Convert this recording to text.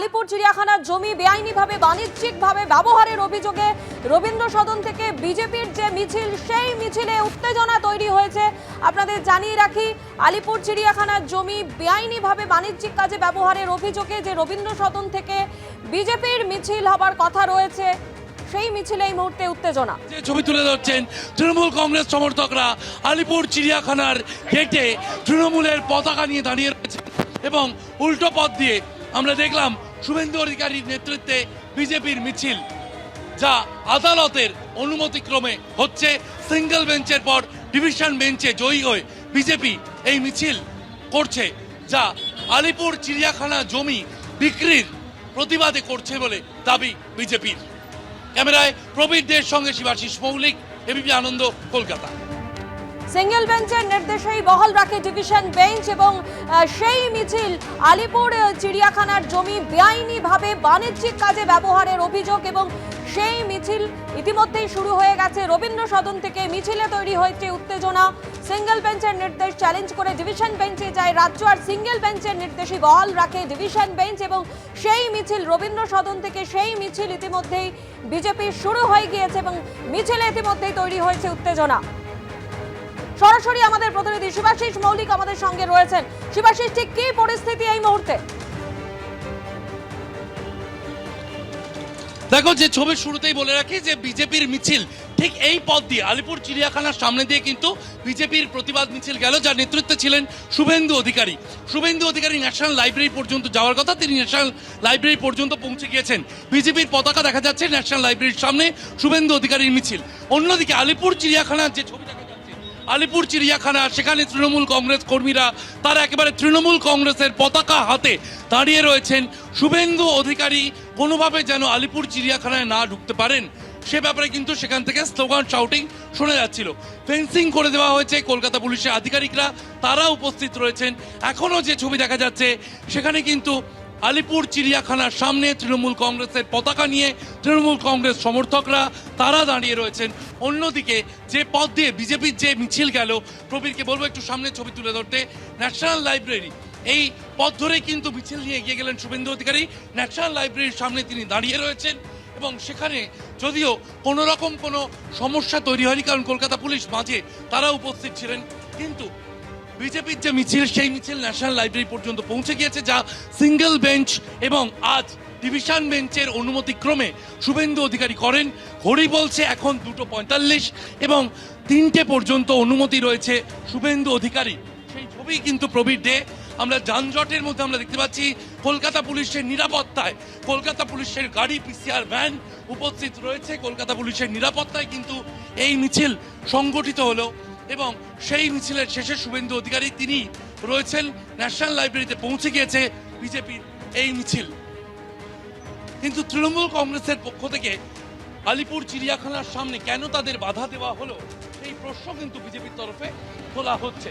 আলিপুর চিড়িয়াখানার জমি বেআইনিভাবে বাণিজ্যিকভাবে ব্যবহারের অভিযোগে রবীন্দ্র সদন থেকে বিজেপির যে মিছিল, সেই মিছিলে উত্তেজনা তৈরি হয়েছে। আপনাদের জানিয়ে রাখি, আলিপুর চিড়িয়াখানার জমি বেআইনিভাবে বাণিজ্যিক কাজে ব্যবহারের অভিযোগে যে রবীন্দ্র সদন থেকে বিজেপির মিছিল হবার কথা রয়েছে, সেই মিছিলে এই মুহূর্তে উত্তেজনা। যে ছবি তুলে ধরছেন তৃণমূল কংগ্রেস সমর্থকরা আলিপুর চিড়িয়াখানার গেটে তৃণমূলের পতাকা নিয়ে দাঁড়িয়ে রয়েছে এবং উল্টো পথ দিয়ে আমরা দেখলাম শুভেন্দু অধিকারীর নেতৃত্বে বিজেপির মিছিল, যা আদালতের অনুমতিক্রমে হচ্ছে। সিঙ্গেল বেঞ্চের পর ডিভিশন বেঞ্চে জয়ী হয়ে বিজেপি এই মিছিল করছে, যা আলিপুর চিড়িয়াখানা জমি বিক্রির প্রতিবাদে করছে বলে দাবি বিজেপির। ক্যামেরায় প্রবীর দের সঙ্গে শিবাশিস মৌলিক, এবিপি আনন্দ, কলকাতা। সিঙ্গেল বেঞ্চের নির্দেশেই বহাল রাখে ডিভিশন বেঞ্চ এবং সেই মিছিল আলিপুর চিড়িয়াখানার জমি বেআইনিভাবে বাণিজ্যিক কাজে ব্যবহারের অভিযোগ এবং সেই মিছিল ইতিমধ্যেই শুরু হয়ে গেছে। রবীন্দ্র সদন থেকে মিছিলে তৈরি হয়েছে উত্তেজনা। সিঙ্গেল বেঞ্চের নির্দেশ চ্যালেঞ্জ করে ডিভিশন বেঞ্চে যায় রাজ্য, আর সিঙ্গেল বেঞ্চের নির্দেশই বহাল রাখে ডিভিশন বেঞ্চ এবং সেই মিছিল রবীন্দ্র সদন থেকে সেই মিছিল ইতিমধ্যেই বিজেপির শুরু হয়ে গিয়েছে এবং মিছিলে ইতিমধ্যেই তৈরি হয়েছে উত্তেজনা। সরাসরি আমাদের প্রতিনিধি শিবাশিস মৌলিক আমাদের সঙ্গে রয়েছেন। শিবাশিস, ঠিক কি পরিস্থিতি এই মুহূর্তে? দেখো, যে ছবির শুরুতেই বলে রাখি যে বিজেপির মিছিল ঠিক এই পথ দিয়ে আলিপুর চিড়িয়াখানার সামনে দিয়ে কিন্তু বিজেপির প্রতিবাদ মিছিল গেল, যার নেতৃত্বে ছিলেন শুভেন্দু অধিকারী। শুভেন্দু অধিকারী ন্যাশনাল লাইব্রেরি পর্যন্ত যাওয়ার কথা, তিনি ন্যাশনাল লাইব্রেরি পর্যন্ত পৌঁছে গিয়েছেন। বিজেপির পতাকা দেখা যাচ্ছে ন্যাশনাল লাইব্রেরির সামনে, শুভেন্দু অধিকারীর মিছিল। অন্যদিকে আলিপুর চিড়িয়াখানার যে ছবি দেখা যাচ্ছে, আলিপুর চিড়িয়াখানা, সেখানে তৃণমূল কংগ্রেস কর্মীরা তারা একেবারে তৃণমূল কংগ্রেসের পতাকা হাতে দাঁড়িয়ে রয়েছেন। শুভেন্দু অধিকারী কোনোভাবে যেন আলিপুর চিড়িয়াখানায় না ঢুকতে পারেন, সে ব্যাপারে কিন্তু সেখান থেকে স্লোগান শাউটিং শোনা যাচ্ছিল। ফেন্সিং করে দেওয়া হয়েছে, কলকাতা পুলিশের আধিকারিকরা তারা উপস্থিত রয়েছেন। এখনও যে ছবি দেখা যাচ্ছে সেখানে কিন্তু আলিপুর চিড়িয়াখানার সামনে তৃণমূল কংগ্রেসের পতাকা নিয়ে তৃণমূল কংগ্রেস সমর্থকরা তারা দাঁড়িয়ে রয়েছেন। অন্যদিকে যে পথ দিয়ে বিজেপির যে মিছিল গেল, প্রবীরকে বলবো একটু সামনে ছবি তুলে ধরতে, ন্যাশনাল লাইব্রেরি, এই পথ ধরেই কিন্তু মিছিল নিয়ে এগিয়ে গেলেন শুভেন্দু অধিকারী। ন্যাশনাল লাইব্রেরির সামনে তিনি দাঁড়িয়ে রয়েছেন এবং সেখানে যদিও কোনো রকম কোনো সমস্যা তৈরি হয়নি, কারণ কলকাতা পুলিশ মাঝে তারা উপস্থিত ছিলেন, কিন্তু বিজেপির যে মিছিল সেই মিছিল ন্যাশনাল লাইব্রেরি পর্যন্ত পৌঁছে গিয়েছে, যা সিঙ্গেল বেঞ্চ এবং আজ ডিভিশন বেঞ্চের অনুমতিক্রমে শুভেন্দু অধিকারী করেন। ঘড়ি বলছে এখন 2:45 এবং 3টে পর্যন্ত অনুমতি রয়েছে শুভেন্দু অধিকারী। সেই ছবি কিন্তু প্রবীর দে। আমরা যানজটের মধ্যে আমরা দেখতে পাচ্ছি কলকাতা পুলিশের নিরাপত্তায়, কলকাতা পুলিশের গাড়ি, পিসিআর ভ্যান উপস্থিত রয়েছে। কলকাতা পুলিশের নিরাপত্তায় কিন্তু এই মিছিল সংগঠিত হলো এবং সেই মিছিলের শেষে শুভেন্দু অধিকারী তিনি রয়েছেন ন্যাশনাল লাইব্রেরিতে পৌঁছে গিয়েছে বিজেপির এই মিছিল। কিন্তু তৃণমূল কংগ্রেসের পক্ষ থেকে আলিপুর চিড়িয়াখানার সামনে কেন তাদের বাধা দেওয়া হলো, এই প্রশ্ন কিন্তু বিজেপির তরফে তোলা হচ্ছে।